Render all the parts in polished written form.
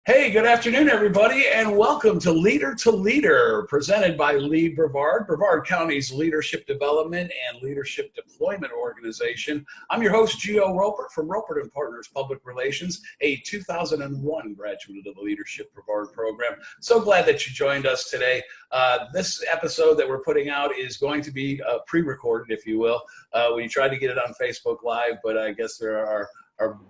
Hey, good afternoon, everybody, and welcome to Leader, presented by Brevard, Brevard County's Leadership Development and Leadership Deployment Organization. I'm your host, Gio Ropert from Ropert and Partners Public Relations, a 2001 graduate of the Leadership Brevard program. So glad that you joined us today. This episode that we're putting out is going to be pre-recorded, if you will. We tried to get it on Facebook Live, but I guess there are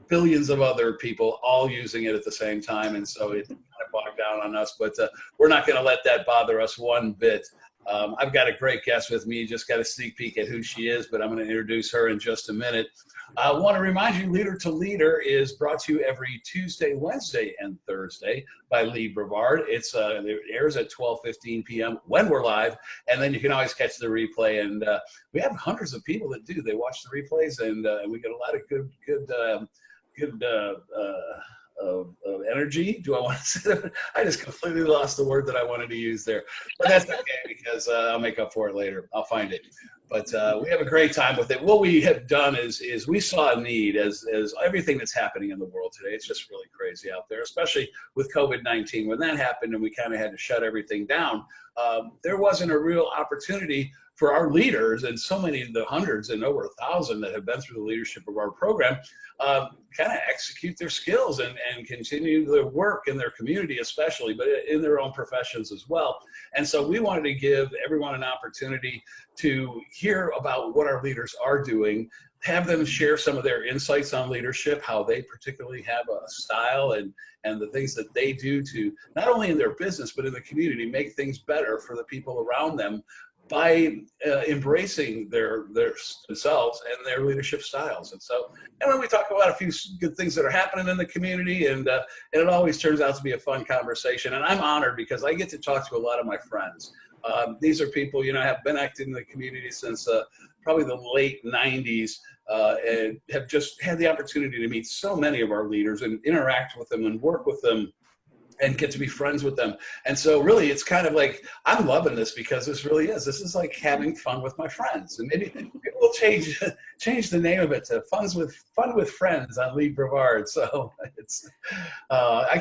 billions of other people all using it at the same time, and so it kind of bogged down on us, but we're not going to let that bother us one bit. I've got a great guest with me. Just got a sneak peek at who she is, but I'm going to introduce her in just a minute. I want to remind you, Leader to Leader is brought to you every Tuesday, Wednesday, and Thursday by Brevard. It airs at 12:15 p.m. when we're live, and then you can always catch the replay. And we have hundreds of people that do. They watch the replays, and we get a lot of good energy. Do I want to say that? I just completely lost the word that I wanted to use there, but that's okay because I'll make up for it later. I'll find it. But we have a great time with it. What we have done is we saw a need as everything that's happening in the world today. It's just really crazy out there, especially with COVID-19. When that happened and we kind of had to shut everything down, there wasn't a real opportunity for our leaders, and so many of the hundreds and over 1,000 that have been through the leadership of our program, kind of execute their skills and continue their work in their community especially, but in their own professions as well. And so we wanted to give everyone an opportunity to hear about what our leaders are doing, have them share some of their insights on leadership, how they particularly have a style and the things that they do to not only in their business, but in the community, make things better for the people around them by embracing themselves and their leadership styles. And so, and when we talk about a few good things that are happening in the community, and it always turns out to be a fun conversation. And I'm honored because I get to talk to a lot of my friends. These are people, have been active in the community since probably the late 90s, and have just had the opportunity to meet so many of our leaders and interact with them and work with them and get to be friends with them. And so really it's kind of like, I'm loving this because this is like having fun with my friends. And maybe we'll change the name of it to Fun with Friends on Brevard. So it's, I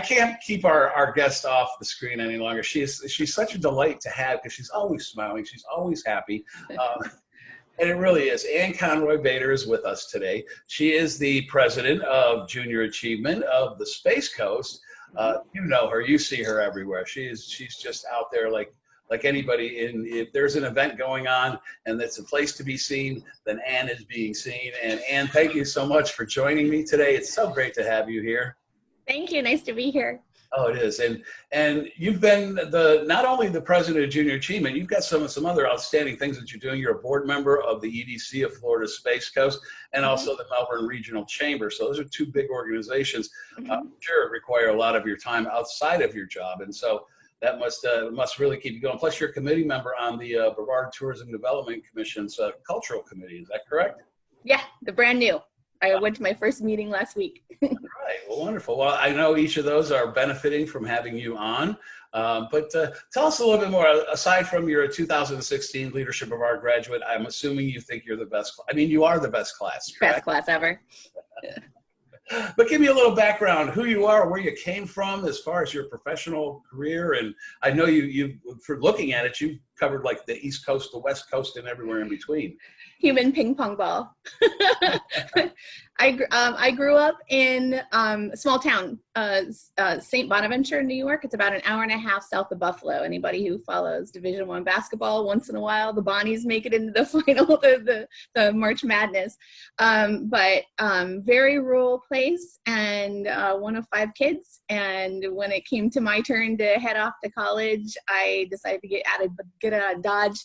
can't keep our guest off the screen any longer. She's such a delight to have because she's always smiling. She's always happy. And it really is. Ann Conroy-Baiter is with us today. She is the president of Junior Achievement of the Space Coast. You know her, you see her everywhere. She's just out there like anybody. If there's an event going on and it's a place to be seen, then Ann is being seen. And Ann, thank you so much for joining me today. It's so great to have you here. Thank you. Nice to be here. Oh, it is. And you've been not only the president of Junior Achievement, you've got some other outstanding things that you're doing. You're a board member of the EDC of Florida Space Coast and also the Melbourne Regional Chamber. So those are two big organizations. I'm sure require a lot of your time outside of your job. And so that must really keep you going. Plus you're a committee member on the Brevard Tourism Development Commission's Cultural Committee. Is that correct? Yeah, the brand new. I went to my first meeting last week. All right, well, wonderful. Well, I know each of those are benefiting from having you on, but tell us a little bit more. Aside from your 2016 Leadership of Our graduate, I'm assuming you think you're the best. I mean, you are the best class, correct? Best class ever. But give me a little background, who you are, where you came from as far as your professional career. And I know you for looking at it, you've covered like the East Coast, the West Coast, and everywhere in between. Human ping pong ball. I grew up in a small town, St. Bonaventure, New York. It's about an hour and a half south of Buffalo. Anybody who follows Division I basketball, once in a while, the Bonnies make it into the final, the March Madness. But very rural place, and one of 5 kids. And when it came to my turn to head off to college, I decided to get out of Dodge.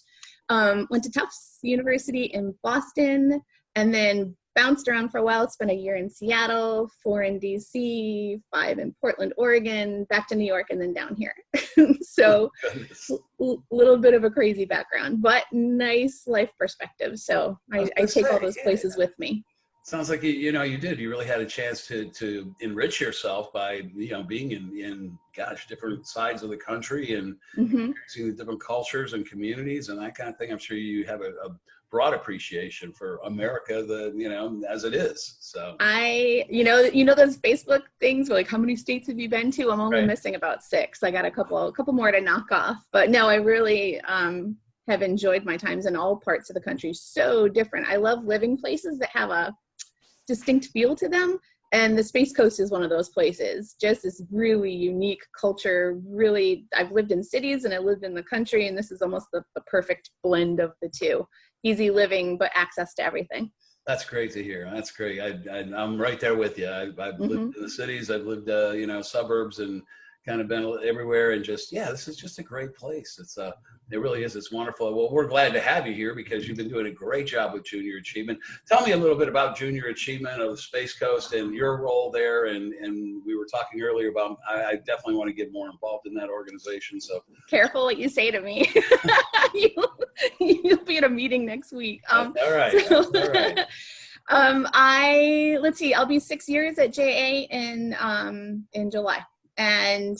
Went to Tufts University in Boston, and then bounced around for a while. Spent a year in Seattle, 4 in DC, 5 in Portland, Oregon, back to New York, and then down here. So little bit of a crazy background, but nice life perspective. So I take all those places with me. Sounds like you did. You really had a chance to enrich yourself by being in different sides of the country and seeing the different cultures and communities and that kind of thing. I'm sure you have a broad appreciation for America, as it is. So those Facebook things where like, how many states have you been to? I'm only right. missing about 6. I got a couple more to knock off. But no, I really have enjoyed my times in all parts of the country. So different. I love living places that have a distinct feel to them. And the Space Coast is one of those places. Just this really unique culture. Really, I've lived in cities and I lived in the country, and this is almost the perfect blend of the two. Easy living, but access to everything. That's great to hear. That's great. I'm right there with you. I've lived in the cities. I've lived, suburbs, and kind of been everywhere. And just, this is just a great place. It really is. It's wonderful. Well, we're glad to have you here because you've been doing a great job with Junior Achievement. Tell me a little bit about Junior Achievement of the Space Coast and your role there. And we were talking earlier about, I definitely want to get more involved in that organization. So careful what you say to me. You'll be at a meeting next week. All right. All right. Let's see, I'll be 6 years at JA in July. And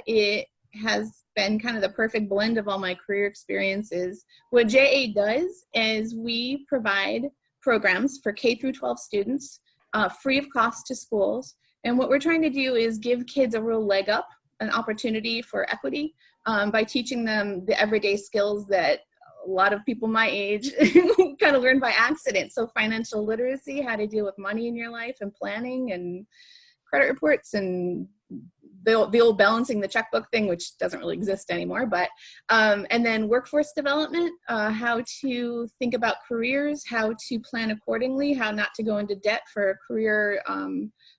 it has been kind of the perfect blend of all my career experiences. What JA does is we provide programs for K through 12 students, free of cost to schools. And what we're trying to do is give kids a real leg up, an opportunity for equity by teaching them the everyday skills that a lot of people my age kind of learn by accident. So financial literacy, how to deal with money in your life and planning and credit reports and the old balancing the checkbook thing, which doesn't really exist anymore, but and then workforce development, how to think about careers, how to plan accordingly, how not to go into debt for a career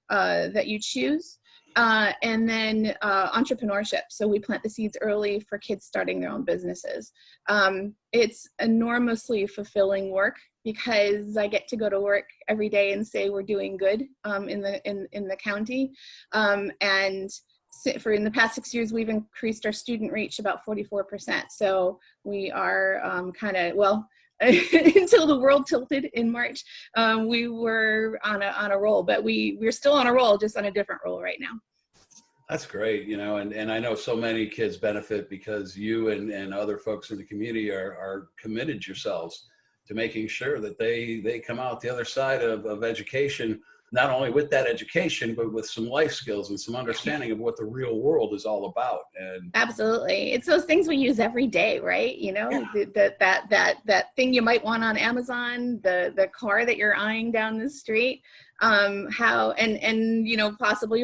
that you choose, and then entrepreneurship. So we plant the seeds early for kids starting their own businesses. It's enormously fulfilling work because I get to go to work every day and say we're doing good in the county. And for in the past 6 years, we've increased our student reach about 44%. So we are until the world tilted in March, we were on a roll, but we're still on a roll, just on a different roll right now. That's great, and I know so many kids benefit because you and other folks in the community are committed yourselves to making sure that they come out the other side of education, not only with that education, but with some life skills and some understanding of what the real world is all about. And absolutely, it's those things we use every day, right? That thing you might want on Amazon, the car that you're eyeing down the street, possibly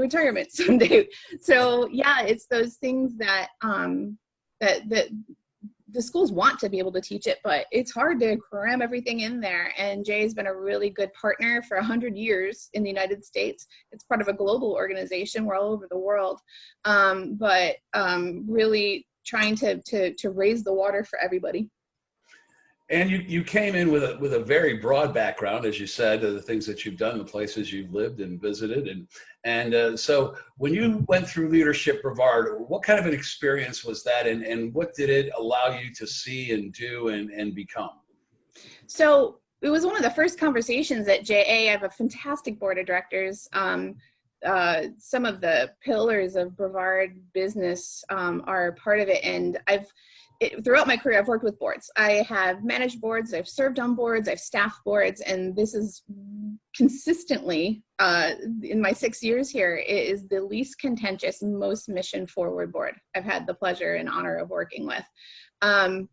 retirement someday. So it's those things that that the schools want to be able to teach it, but it's hard to cram everything in there. And Jay has been a really good partner for 100 years in the United States. It's part of a global organization. We're all over the world, but really trying to raise the water for everybody. And you came in with a very broad background, as you said, of the things that you've done, the places you've lived and visited, and so when you went through Leadership Brevard, what kind of an experience was that, and what did it allow you to see and do and become? So it was one of the first conversations at JA. I have a fantastic board of directors. Some of the pillars of Brevard business are part of it, and throughout my career, I've worked with boards. I have managed boards, I've served on boards, I've staffed boards, and this is consistently, in my 6 years here, it is the least contentious, most mission-forward board I've had the pleasure and honor of working with.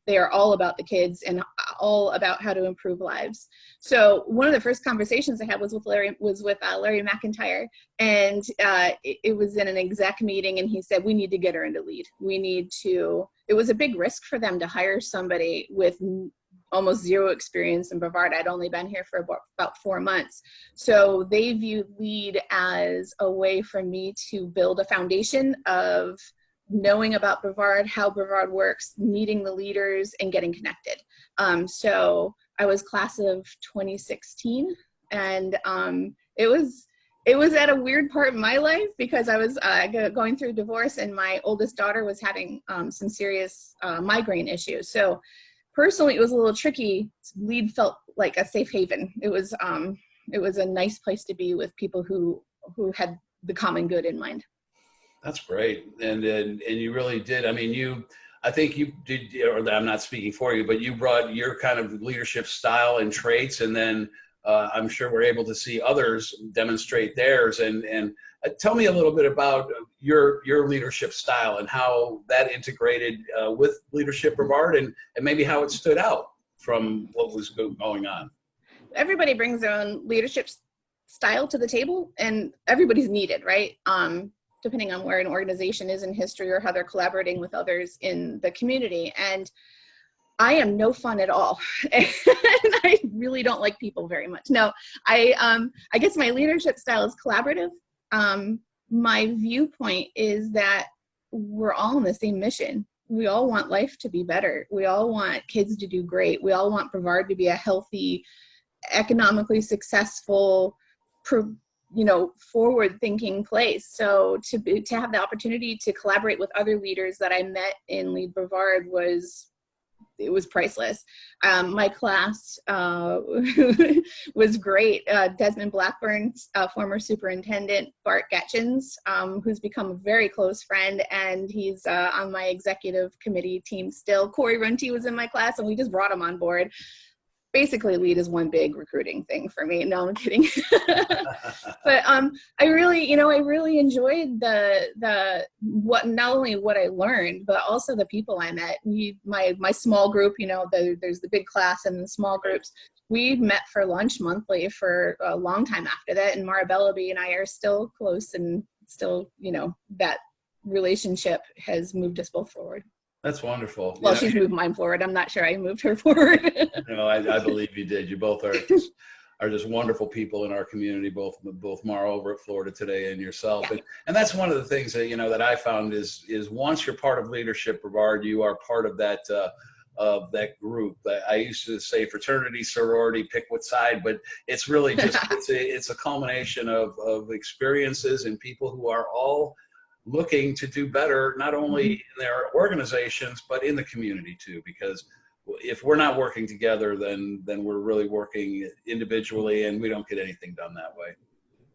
They are all about the kids and all about how to improve lives. So one of the first conversations I had was with Larry McIntyre, and it was in an exec meeting, and he said, we need to get her into lead. It was a big risk for them to hire somebody with almost zero experience in Brevard. I'd only been here for about 4 months. So they viewed lead as a way for me to build a foundation of knowing about Brevard, how Brevard works, meeting the leaders, and getting connected. So I was class of 2016, and it was at a weird part in my life because I was going through a divorce, and my oldest daughter was having some serious migraine issues. So personally, it was a little tricky. Lead felt like a safe haven. It was a nice place to be with people who had the common good in mind. That's great, and you really did. I mean, I think you did, or I'm not speaking for you, but you brought your kind of leadership style and traits, and then I'm sure we're able to see others demonstrate theirs. And tell me a little bit about your leadership style and how that integrated with Leadership Brevard, and maybe how it stood out from what was going on. Everybody brings their own leadership style to the table, and everybody's needed, right? Depending on where an organization is in history or how they're collaborating with others in the community. And I am no fun at all. And I really don't like people very much. No, I guess my leadership style is collaborative. My viewpoint is that we're all on the same mission. We all want life to be better. We all want kids to do great. We all want Brevard to be a healthy, economically successful, forward-thinking place. So to have the opportunity to collaborate with other leaders that I met in Lead Brevard was priceless. My class was great. Desmond Blackburn's former superintendent, Bart Getchins, who's become a very close friend, and he's on my executive committee team still. Corey Runty was in my class, and we just brought him on board. Basically, Lead is one big recruiting thing for me. No, I'm kidding. But I really enjoyed not only what I learned, but also the people I met. My small group, there's the big class and the small groups. We met for lunch monthly for a long time after that, and Mara Bellaby and I are still close, and still, that relationship has moved us both forward. That's wonderful. Well, she's moved mine forward. I'm not sure I moved her forward. No, I believe you did. You both are just wonderful people in our community, both Mara over at Florida Today and yourself. Yeah. And that's one of the things that, that I found is once you're part of Leadership Brevard, you are part of that group. I used to say fraternity, sorority, pick what side, but it's really just, it's a culmination of experiences and people who are all looking to do better, not only in their organizations, but in the community too, because if we're not working together, then we're really working individually, and we don't get anything done that way.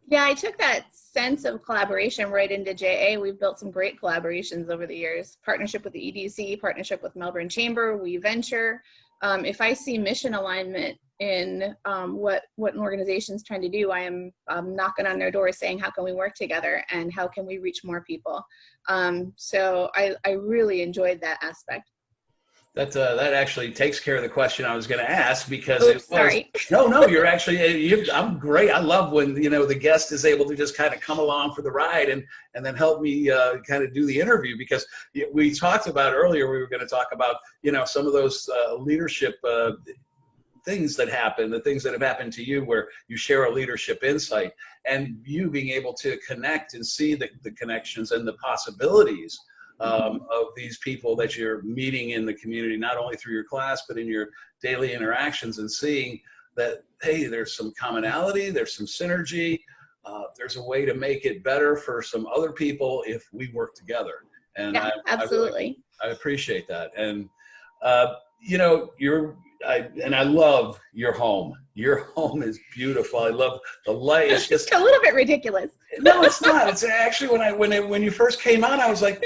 Yeah, I took that sense of collaboration right into JA. We've built some great collaborations over the years. Partnership with the EDC, partnership with Melbourne Chamber, We Venture. If I see mission alignment in what an organization is trying to do, I am knocking on their door saying, how can we work together and how can we reach more people? So I really enjoyed that aspect. That actually takes care of the question I was going to ask, because sorry. No, you're actually, I'm great. I love when, the guest is able to just kind of come along for the ride and then help me kind of do the interview, because we talked about earlier, we were going to talk about, some of those leadership things that happen, the things that have happened to you where you share a leadership insight, and you being able to connect and see the connections and the possibilities of these people that you're meeting in the community, not only through your class, but in your daily interactions, and seeing that, hey, there's some commonality, there's some synergy, there's a way to make it better for some other people if we work together. And yeah, absolutely. I appreciate that. And, I love your home. Your home is beautiful. I love the light. It's just a little bit ridiculous. No, it's not. It's actually when you first came on, I was like,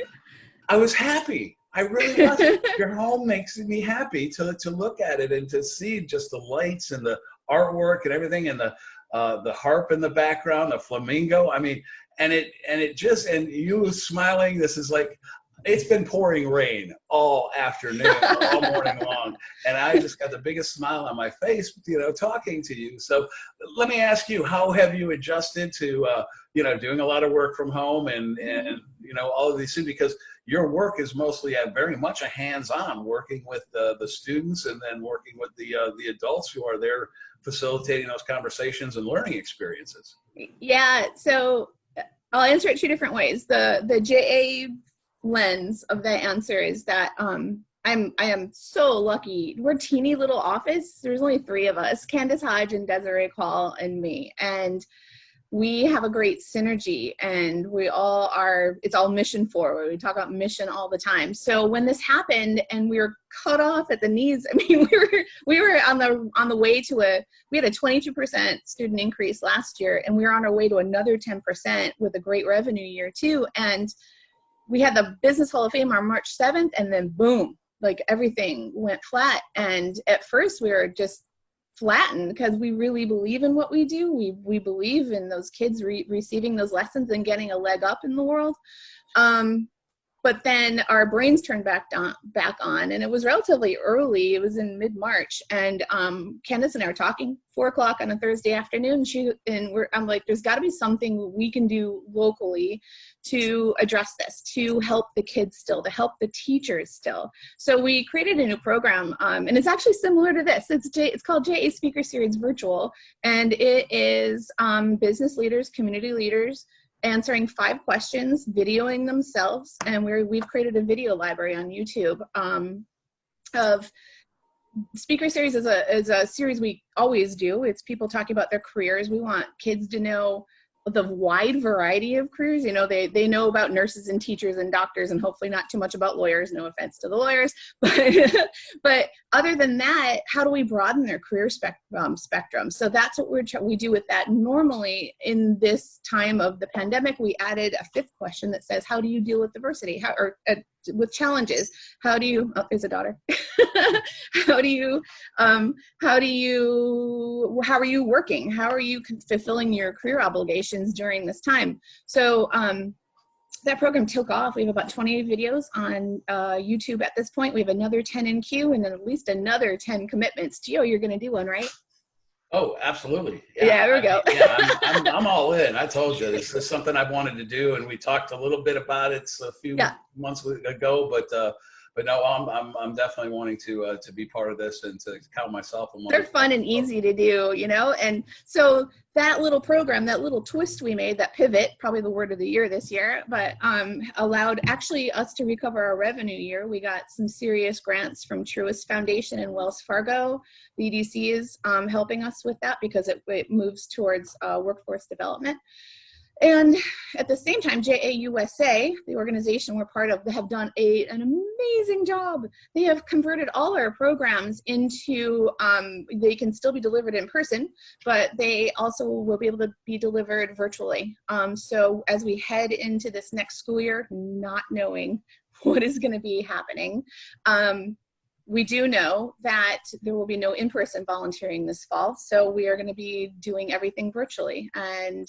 I was happy. I really was. Your home makes me happy to look at it and to see just the lights and the artwork and everything, and the harp in the background, the flamingo. I mean, and you smiling. This is like, it's been pouring rain all afternoon, all morning long, and I just got the biggest smile on my face, talking to you. So let me ask you, how have you adjusted to, doing a lot of work from home and all of these things, because your work is mostly very much a hands-on, working with the students, and then working with the adults who are there facilitating those conversations and learning experiences. Yeah, so I'll answer it two different ways. The JA lens of that answer is that I am so lucky. We're a teeny little office. There's only 3 of us, Candace Hodge and Desiree Call and me. And we have a great synergy, and it's all mission forward. We talk about mission all the time. So when this happened and we were cut off at the knees, I mean, we were on the way to we had a 22% student increase last year, and we were on our way to another 10% with a great revenue year too. And we had the Business Hall of Fame on March 7th, and then boom, like everything went flat. And at first we were just flattened because we really believe in what we do. We believe in those kids receiving those lessons and getting a leg up in the world. But then our brains turned back on, and it was relatively early. It was in mid-March, and Candace and I were talking 4 o'clock on a Thursday afternoon. I'm like, there's got to be something we can do locally to address this, to help the kids still, to help the teachers still. So we created a new program, and it's actually similar to this. It's called JA Speaker Series Virtual, and it is business leaders, community leaders, answering 5 questions, videoing themselves, and we've created a video library on YouTube of Speaker Series is a series we always do. It's people talking about their careers. We want kids to know the wide variety of careers. You know, they know about nurses and teachers and doctors, and hopefully not too much about lawyers. No offense to the lawyers, but other than that, how do we broaden their career spectrum? So that's what we do with that. Normally, in this time of the pandemic, we added a 5th question that says, "How do you deal with diversity? With challenges? How do you?" Oh, there's a daughter. How are you working? How are you fulfilling your career obligations during this time? So that program took off. We have about 20 videos on YouTube at this point. We have another 10 in queue, and then at least another 10 commitments. Gio, you're going to do one, right? Oh, absolutely. Yeah, there we go. I'm all in. I told you, this is something I've wanted to do, and we talked a little bit about it a few months ago, but no, I'm definitely wanting to be part of this and to count myself among. They're fun and easy to do, you know? And so that little program, that little twist we made, that pivot, probably the word of the year this year, but allowed actually us to recover our revenue year. We got some serious grants from Truist Foundation and Wells Fargo. The EDC is helping us with that because it moves towards workforce development. And at the same time, JAUSA, the organization we're part of, they have done an amazing job. They have converted all our programs into, they can still be delivered in person, but they also will be able to be delivered virtually. So as we head into this next school year, not knowing what is going to be happening, we do know that there will be no in-person volunteering this fall. So we are going to be doing everything virtually. And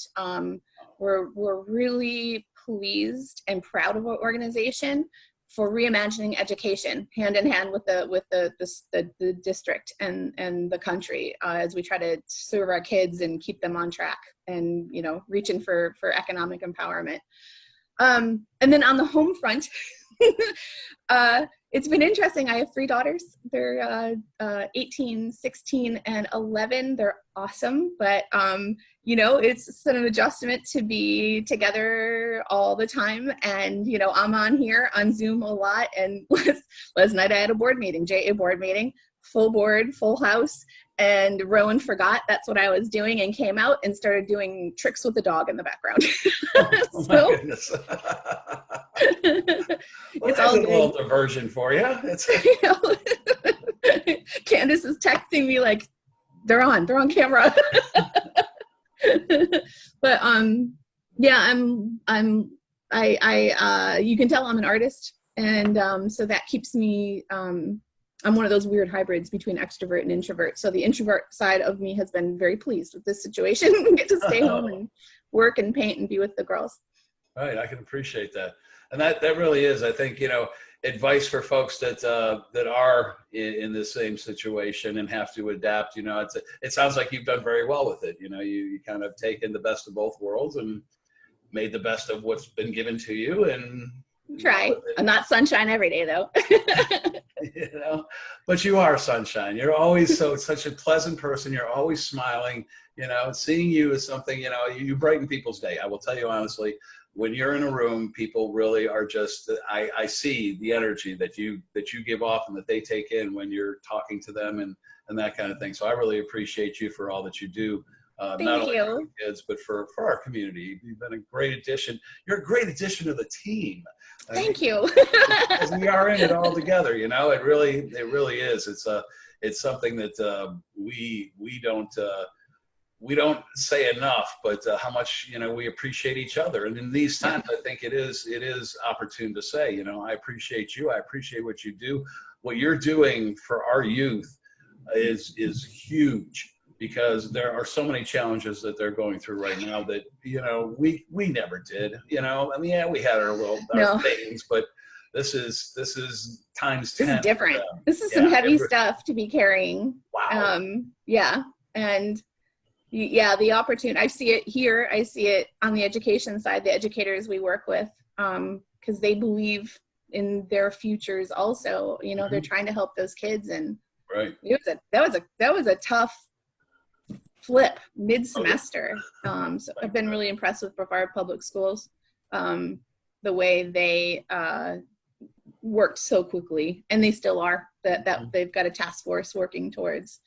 we're really pleased and proud of our organization for reimagining education hand in hand with the district and the country as we try to serve our kids and keep them on track and, you know, reaching for economic empowerment. And then on the home front, it's been interesting. I have 3 daughters. They're 18, 16, and 11. They're awesome, but you know, it's an adjustment to be together all the time. And you know, I'm on here on Zoom a lot. And last night I had a board meeting, JA board meeting, full board, full house. And Rowan forgot that's what I was doing and came out and started doing tricks with the dog in the background. Oh my goodness. Well, it's all a little diversion for you. It's Candace is texting me like, they're on camera. But yeah, I you can tell I'm an artist, and so that keeps me I'm one of those weird hybrids between extrovert and introvert. So the introvert side of me has been very pleased with this situation. Get to stay home and work and paint and be with the girls. Right, I can appreciate that. And that really is, I think, you know, advice for folks that are in the same situation and have to adapt. You know, it sounds like you've done very well with it. You know, you kind of taken the best of both worlds and made the best of what's been given to you. And try. I'm not sunshine every day though. You know, but you are sunshine. You're always such a pleasant person. You're always smiling. You know, seeing you is something, you know, you brighten people's day. I will tell you honestly, when you're in a room, people really are just, I see the energy that you give off and that they take in when you're talking to them and that kind of thing. So I really appreciate you for all that you do. Not only for the kids, but for our community. You've been a great addition. You're a great addition to the team. Thank you. Because we are in it all together, you know. It really is. It's something that we we don't say enough, but how much, we appreciate each other. And in these times, I think it is opportune to say, I appreciate you. I appreciate what you do. What you're doing for our youth is huge, because there are so many challenges that they're going through right now that, we never did, I mean, yeah, we had our things, but this is times 10. This is different. This is some heavy stuff to be carrying. Wow. And the opportunity, I see it here. I see it on the education side, the educators we work with, because they believe in their futures also. They're trying to help those kids, and right. That was a tough flip mid-semester. So I've been really impressed with Brevard Public Schools, the way they worked so quickly, and they still are. That they've got a task force working towards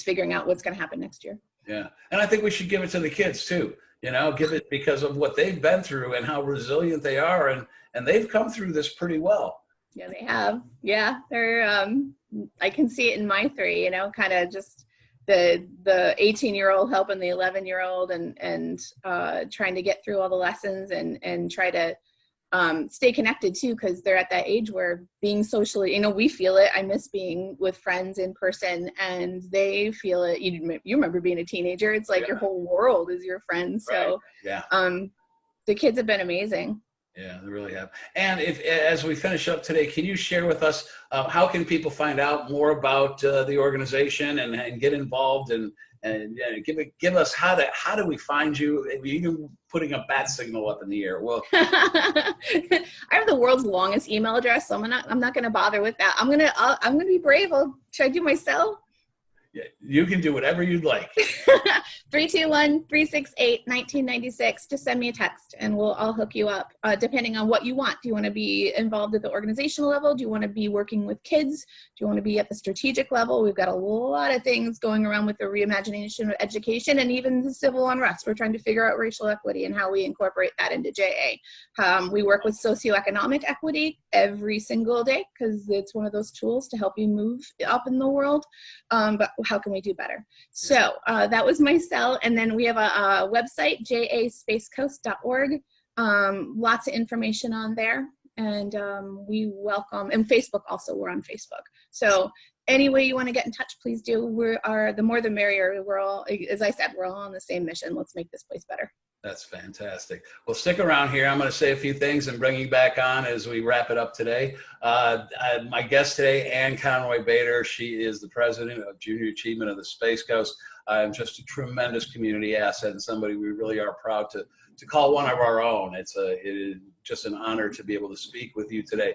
figuring out what's going to happen next year. Yeah, and I think we should give it to the kids too. Give it because of what they've been through and how resilient they are, and they've come through this pretty well. Yeah, they have. Yeah, they're. I can see it in my three. Kind of just the 18-year-old helping the 11-year-old, and trying to get through all the lessons and try to stay connected too, because they're at that age where being socially, we feel it. I miss being with friends in person, and they feel it. You remember being a teenager? It's like your whole world is your friends. So right. The kids have been amazing. Yeah, they really have. And as we finish up today, can you share with us how can people find out more about the organization and get involved and give us how do we find you? Even putting a bat signal up in the air. Well, I have the world's longest email address, so I'm not going to bother with that. I'm gonna be brave. Should I do my cell? Yeah, you can do whatever you'd like. 321-368-1996. Just send me a text and I'll hook you up, depending on what you want. Do you want to be involved at the organizational level? Do you want to be working with kids? Do you want to be at the strategic level? We've got a lot of things going around with the reimagination of education and even the civil unrest. We're trying to figure out racial equity and how we incorporate that into JA. We work with socioeconomic equity every single day because it's one of those tools to help you move up in the world. But how can we do better? So that was my cell. And then we have a website, jaspacecoast.org. Lots of information on there. And we welcome, and Facebook also, we're on Facebook. So any way you want to get in touch, please do. The more the merrier. We're all, as I said, we're all on the same mission. Let's make this place better. That's fantastic. Well, stick around here. I'm going to say a few things and bring you back on as we wrap it up today. My guest today, Ann Conroy-Baiter, she is the president of Junior Achievement of the Space Coast. Just a tremendous community asset and somebody we really are proud to call one of our own. It is just an honor to be able to speak with you today.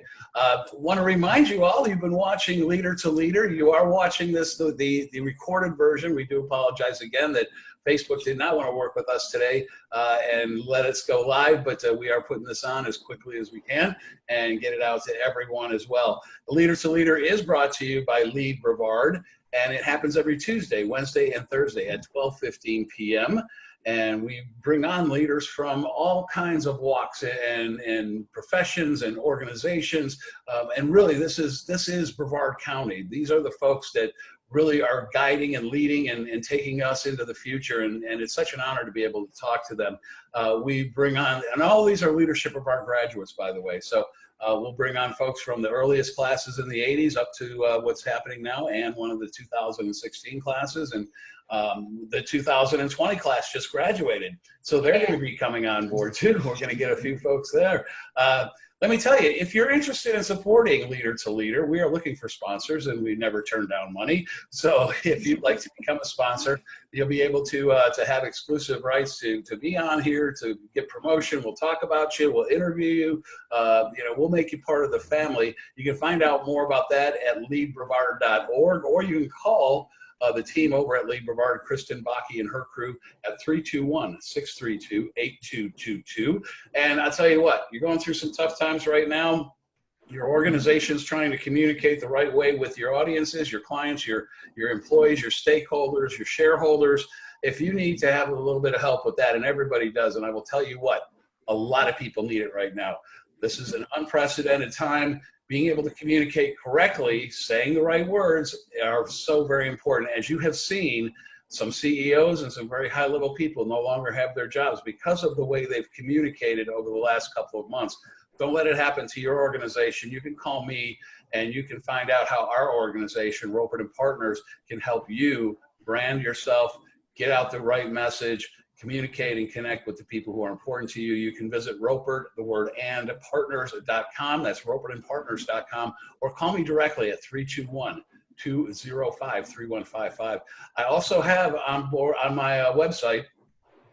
Want to remind you all, you've been watching Leader to Leader. You are watching this, the recorded version. We do apologize again that Facebook did not want to work with us today and let us go live, but we are putting this on as quickly as we can and get it out to everyone as well. Leader to Leader is brought to you by Lead Brevard, and it happens every Tuesday, Wednesday, and Thursday at 12:15 p.m. And we bring on leaders from all kinds of walks and professions and organizations. And really, this is Brevard County. These are the folks that really are guiding and leading and taking us into the future. And it's such an honor to be able to talk to them. We bring on, and all these are Leadership of our graduates, by the way. So we'll bring on folks from the earliest classes in the 80s up to what's happening now, and one of the 2016 classes. And the 2020 class just graduated. So they're going to be coming on board too. We're going to get a few folks there. Let me tell you, if you're interested in supporting Leader to Leader, we are looking for sponsors, and we never turn down money. So if you'd like to become a sponsor, you'll be able to have exclusive rights to be on here, to get promotion. We'll talk about you. We'll interview you. We'll make you part of the family. You can find out more about that at leadbrevard.org, or you can call the team over at Lead Brevard, Kristen Bakke and her crew, at 321-632-8222. And I'll tell you what, you're going through some tough times right now. Your organization's trying to communicate the right way with your audiences, your clients, your employees, your stakeholders, your shareholders. If you need to have a little bit of help with that, and everybody does, and I will tell you what, a lot of people need it right now. This is an unprecedented time. being able to communicate correctly, saying the right words are so very important. As you have seen, some CEOs and some very high-level people no longer have their jobs because of the way they've communicated over the last couple of months. Don't let it happen to your organization. You can call me and you can find out how our organization, Ropert and Partners, can help you brand yourself, get out the right message, communicate and connect with the people who are important to you. You can visit Ropert, the word and, partners.com. That's ropertandpartners.com, or call me directly at 321-205-3155. I also have on board on my website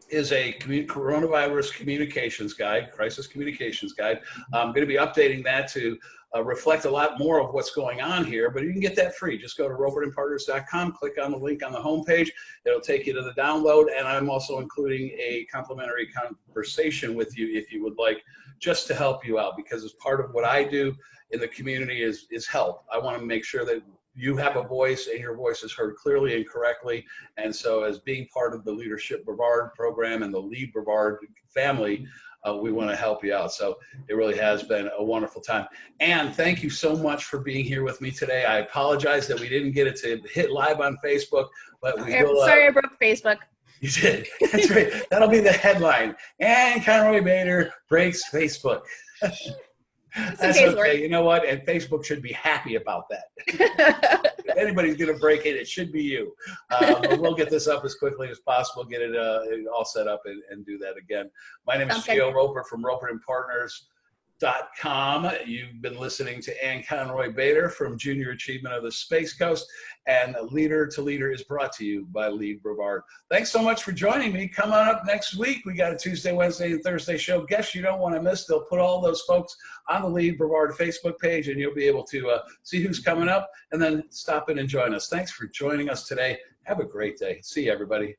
is a coronavirus communications guide, crisis communications guide. I'm going to be updating that to reflect a lot more of what's going on here, but you can get that free. Just go to ropertandpartners.com, click on the link on the homepage. It'll take you to the download, and I'm also including a complimentary conversation with you if you would like, just to help you out, because as part of what I do in the community is help. I want to make sure that you have a voice and your voice is heard clearly and correctly. And so as being part of the Leadership Brevard program and the Lead Brevard family, we want to help you out. So it really has been a wonderful time. And thank you so much for being here with me today. I apologize that we didn't get it to hit live on Facebook, but we will. Sorry, I broke Facebook. You did. That's right. That'll be the headline. And Conroy-Baiter breaks Facebook. That's okay. You know what? And Facebook should be happy about that. If anybody's going to break it, it should be you. But we'll get this up as quickly as possible, get it all set up and do that again. My name is Gio Ropert from ropertandpartners.com. You've been listening to Ann Conroy-Baiter from Junior Achievement of the Space Coast, and Leader to Leader is brought to you by Lead Brevard. Thanks so much for joining me. Come on up next week. We got a Tuesday, Wednesday, and Thursday show. Guests you don't want to miss. They'll put all those folks on the Lead Brevard Facebook page, and you'll be able to see who's coming up and then stop in and join us. Thanks for joining us today. Have a great day. See you, everybody.